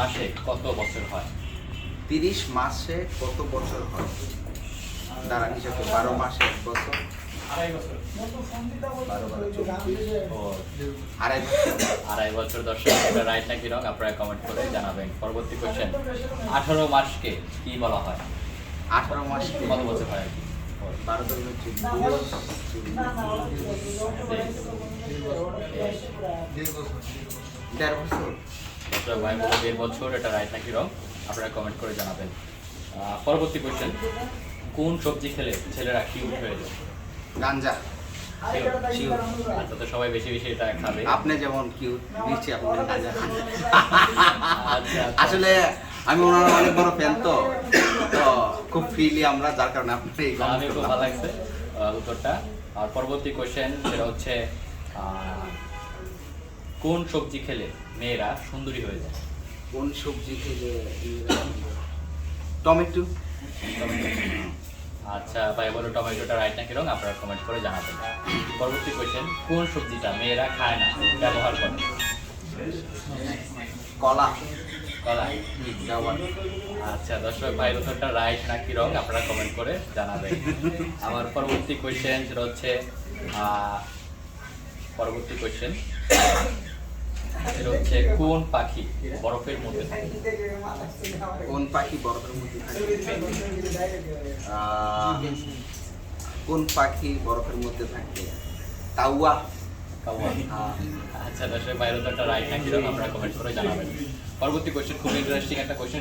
মাসে কত বছর হয়? 30 মাসে কত বছর হয়? দ্বারা হিসাব করে 12 মাসে 1 বছর। 12 12 24 ও আড়াই বছর। 2.5 বছর। দর্শক, এটা রাইট নাকি রং আপনারা কমেন্ট করে জানাবেন। পরবর্তী কোশ্চেন, 18 মাসকে কি বলা হয়? 18 মাসে কত বছর হয় আর কি? 12 12 24 1.5 বছর। দর্শক ভাই বলে 1.5 বছর, এটা রাইট নাকি রং আপনারা কমেন্ট করে জানাবেন। পরবর্তী কোশ্চেন, কোন সবজি খেলে ছেলেরা কিউট হয়ে যায়? গাঞ্জা। Sure. আচ্ছা, তো সবাই বেশি বেশি এটা খাবে। আপনি যেমন কিউট, নিশ্চয়ই আপনি গাঞ্জা খান। আচ্ছা, আসলে আমি ওনার অনেক বড় ফ্যান, তো খুব ফ্রিলি আমরা, যার কারণে আপনি এই আমি খুব ভালো লাগছে উত্তরটা। আর পরবর্তী কোশ্চেন, সেটা হচ্ছে কোন সবজি খেলে মেয়েরা সুন্দরী হয়ে যায়? কোন সবজি খেলে? টমেটো। আচ্ছা ভাই, বলো টমেটোটা রাইট নাকি রং আপনারা কমেন্ট করে জানাবেন। পরবর্তী কোশ্চেন, কোন সবজিটা মেয়েরা খায় না, ব্যবহার করে? কলা। কলা। ব্যবহার। আচ্ছা দর্শক ভাই, উত্তরটা রাইট নাকি রং আপনারা কমেন্ট করে জানাবেন। আমার পরবর্তী কোশ্চেন সেটা হচ্ছে পরবর্তী কোশ্চেন সেটা হচ্ছে কোন পাখি বরফের মধ্যে থাকে? কোন পাখি বরফের মধ্যে থাকে? কোন পাখি বরফের মধ্যে থাকে? কাউয়া। কাউয়া। আচ্ছা দর্শক ভাই, উত্তরটা রাইট নাকি রং আপনারা কমেন্ট করে জানাবেন। পরবর্তী কোশ্চেন খুব ইন্টারেস্টিং একটা কোশ্চেন।